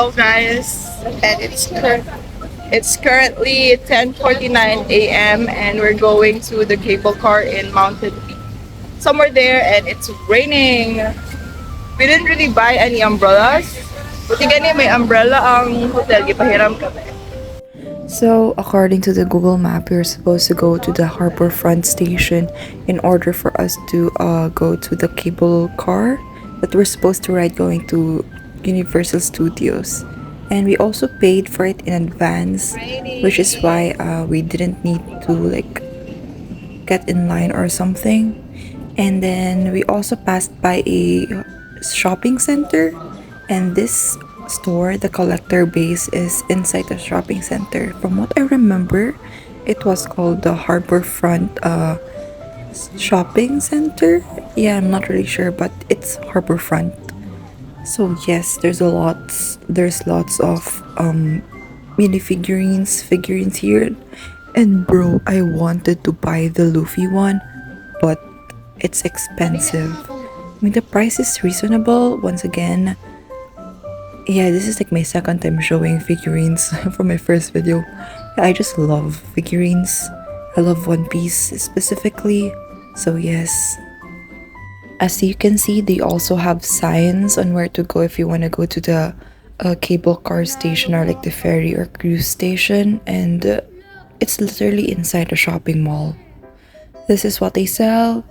Hello guys, and it's currently 10:49 a.m. and we're going to the cable car in Mountain Peak. Somewhere there, and it's raining. We didn't really buy any umbrellas. Buti gani may umbrella ang hotel gipahiram kami. So, according to the Google map, we were supposed to go to the Harbourfront station in order for us to go to the cable car that we're supposed to ride going to Universal Studios. And we also paid for it in advance, which is why we didn't need to get in line or something. And then we also passed by a shopping center, and this store, the collector base, is inside the shopping center. From what I remember, it was called the Harbourfront shopping center. Yeah, I'm not really sure, but it's Harbourfront. So yes, there's lots of mini figurines here. And bro, I wanted to buy the Luffy one, but it's expensive. I mean, the price is reasonable. Once again, yeah, this is like my second time showing figurines from my first video. I just love figurines. I love One Piece specifically. So yes. As you can see, they also have signs on where to go if you want to go to the cable car station or like the ferry or cruise station. And it's literally inside a shopping mall. This is what they sell.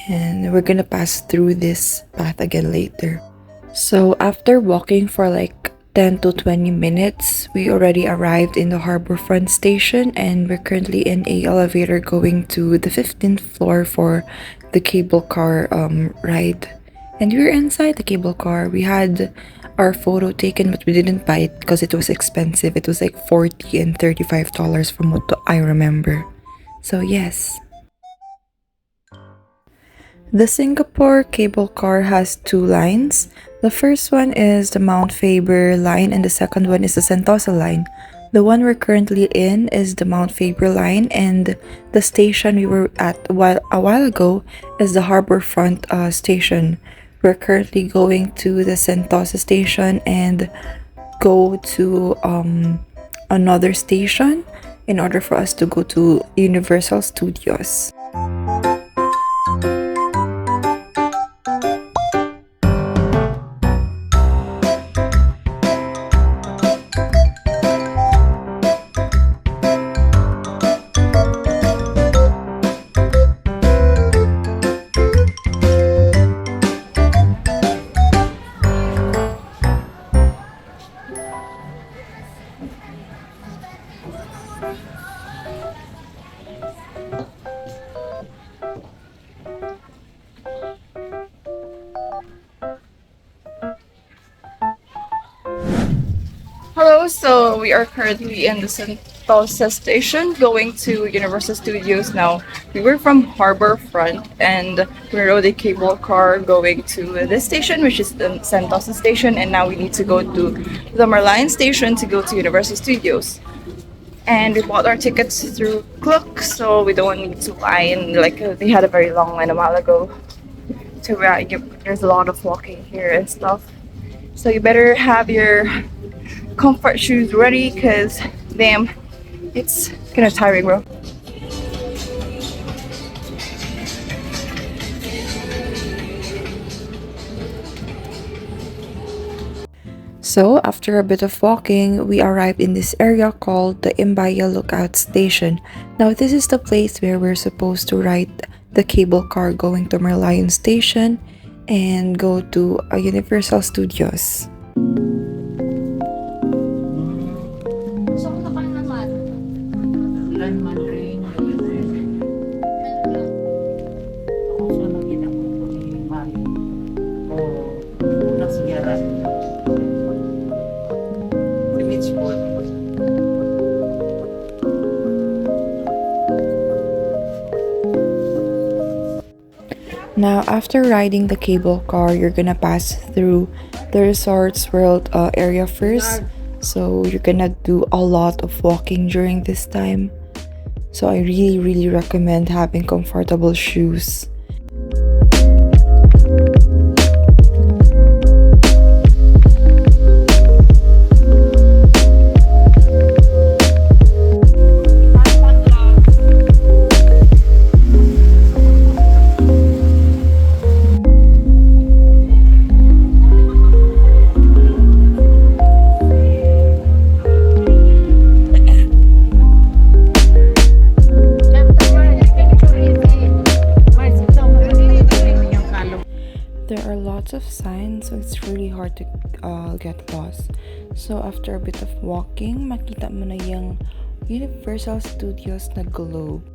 And we're gonna pass through this path again later. So after walking for like 10 to 20 minutes, we already arrived in the Harbourfront station, and we're currently in a elevator going to the 15th floor for the cable car ride. And we were inside the cable car. We had our photo taken, but we didn't buy it because it was expensive. It was like $40 and $35 from what I remember. So yes. The Singapore cable car has two lines. The first one is the Mount Faber line, and the second one is the Sentosa line. The one we're currently in is the Mount Faber line, and the station we were at a while ago is the Harbourfront station. We're currently going to the Sentosa station and go to another station in order for us to go to Universal Studios. Hello, so we are currently in the Sentosa station going to Universal Studios now. We were from Harbourfront and we rode a cable car going to this station, which is the Sentosa station, and now we need to go to the Merlion station to go to Universal Studios. And we bought our tickets through Klook, so we don't need to line. They had a very long line a while ago. So there's a lot of walking here and stuff. So you better have your comfort shoes ready, because damn, it's kind of tiring, bro. So, after a bit of walking, we arrived in this area called the Imbaya Lookout Station. Now, this is the place where we're supposed to ride the cable car going to Merlion Station and go to Universal Studios. Now, after riding the cable car, you're gonna pass through the Resorts World area first. So you're gonna do a lot of walking during this time. So I really recommend having comfortable shoes. lots of signs, so it's really hard to get lost. So after a bit of walking, makita mo na yung Universal Studios na globe.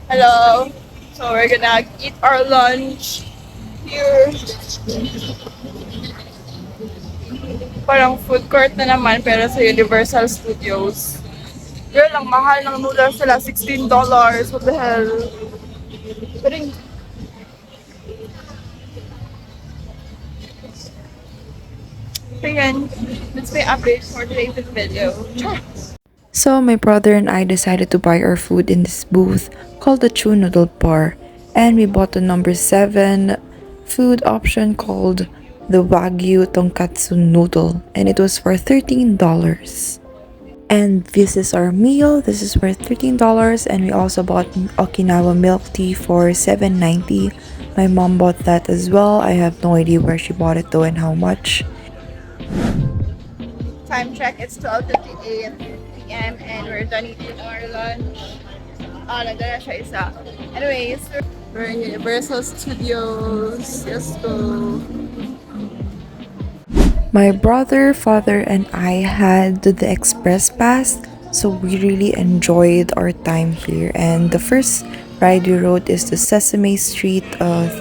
Hello. So we're gonna eat our lunch here. Parang food court na naman pero sa Universal Studios. Yun lang, mahal ng noodles sila, $16. What the hell? Pero yun, that's my update for today's video. So my brother and I decided to buy our food in this booth called the Chew Noodle Bar, and we bought the number 7 food option called the Wagyu Tonkatsu Noodle, and it was for $13. And this is our meal. This is worth $13, and we also bought Okinawa milk tea for $7.90. My mom bought that as well. I have no idea where she bought it though and how much. Time check, it's 12:58 p.m. and we're done eating our lunch. Nagdala siya isa. Anyways, we're in Universal Studios. Let's go. My brother, father, and I had the express pass, so we really enjoyed our time here. And the first ride we rode is the Sesame Street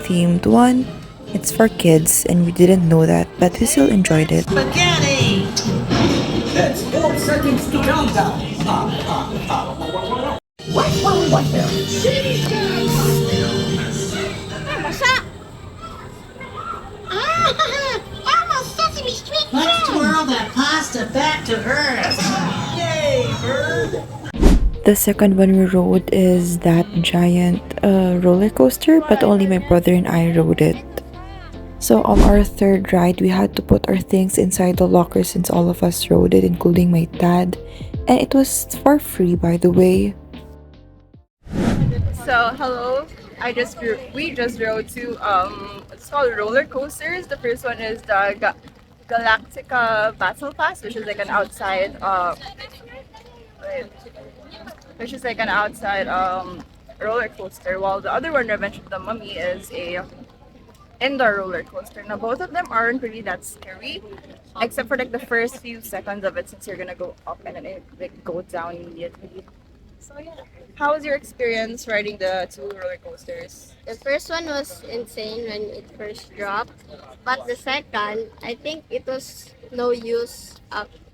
themed one. It's for kids, and we didn't know that, but we still enjoyed it. Spaghetti! That's 4 seconds to countdown. Elmo's Sesame Street Let's twirl that pasta back to Earth. Yay, bird! The second one we rode is that giant roller coaster, but only my brother and I rode it. So on our third ride, we had to put our things inside the locker since all of us rode it, including my dad. And it was for free, by the way. So hello, we just rode to it's called roller coasters. The first one is the Galactica Battle Pass, which is like an outside wait, which is like an outside roller coaster. While the other one, Revenge of the Mummy, is a indoor roller coaster. Now both of them aren't really that scary, except for like the first few seconds of it, since you're gonna go up and then it like go down immediately. So yeah, how was your experience riding the two roller coasters? The first one was insane when it first dropped, but the second, I think it was no use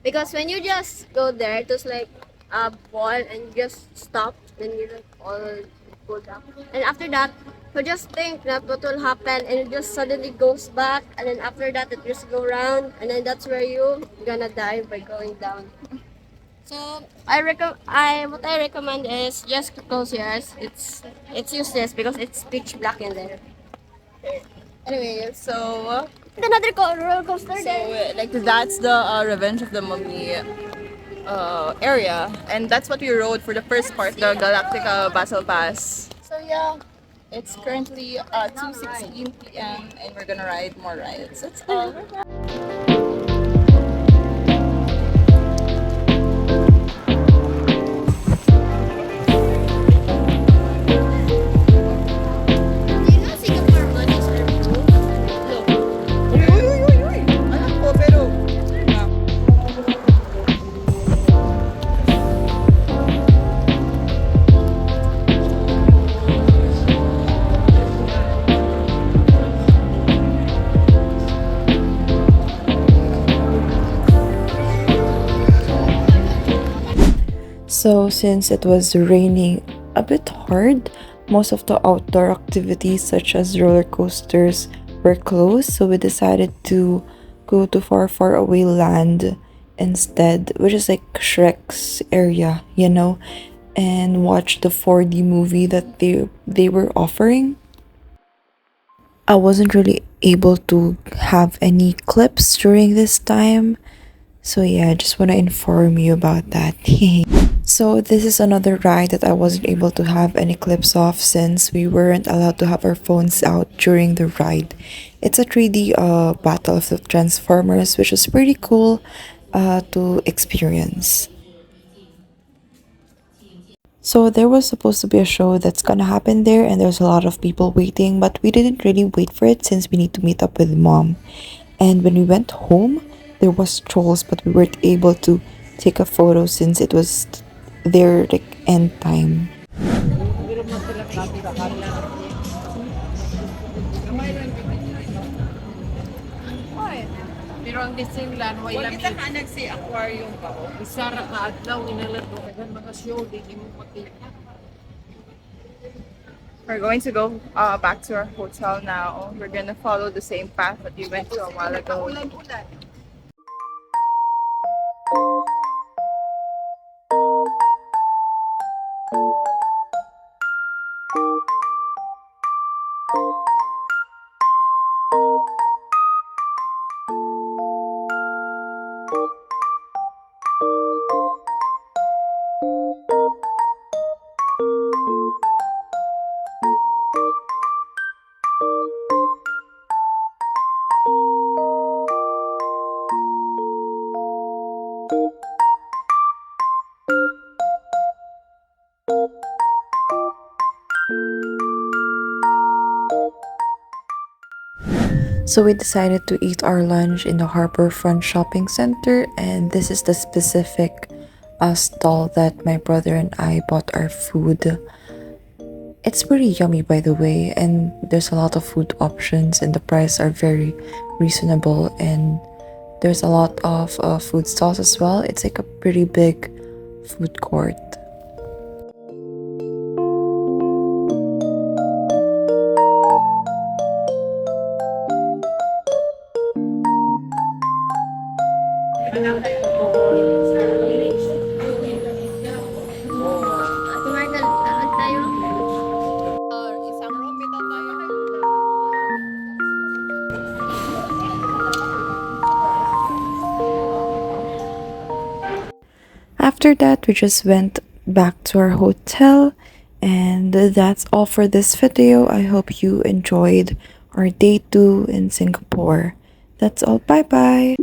because when you just go there, it was like a ball and you just stop, then you like all go down. And after that, you just think that what will happen, and it just suddenly goes back, and then after that, it just go round, and then that's where you gonna die by going down. So what I recommend is just close your eyes. It's useless because it's pitch black in there. Okay. Anyway, so Another roller coaster there. like that's the Revenge of the Mummy area, and that's what we rode for the first part, the Galactica Battle Pass. So yeah, it's currently 2:16 p.m. and we're gonna ride more rides. That's all. Do you know Singapore money is removed? Uy, uy, uy, uy, uy! Anak ko, pero... So since it was raining a bit hard, most of the outdoor activities such as roller coasters were closed, so we decided to go to far away land instead, which is like Shrek's area, and watch the 4D movie that they were offering. I wasn't really able to have any clips during this time. So yeah, I just want to inform you about that. So this is another ride that I wasn't able to have any clips of since we weren't allowed to have our phones out during the ride. It's a 3D battle of the Transformers, which is pretty cool to experience. So there was supposed to be a show that's gonna happen there, and there's a lot of people waiting, but we didn't really wait for it since we need to meet up with mom. And when we went home, there was trolls, but we weren't able to take a photo since it was their like end time. Pero ang Disneyland, wala kita ka nagsi-aquarium pa. Isa ra ka adlaw inalato kay mga show di mo makita. We're going to go back to our hotel now. We're gonna follow the same path that we went to a while ago. Ulan-ulan. So we decided to eat our lunch in the Harbourfront Shopping Center, and this is the specific stall that my brother and I bought our food. It's pretty yummy, by the way, and there's a lot of food options, and the prices are very reasonable. And there's a lot of food stalls as well. It's like a pretty big food court. Tumagal tayo. Isang room bitaw tayo. After that, we just went back to our hotel, and that's all for this video. I hope you enjoyed our day 2 in Singapore. That's all. Bye bye.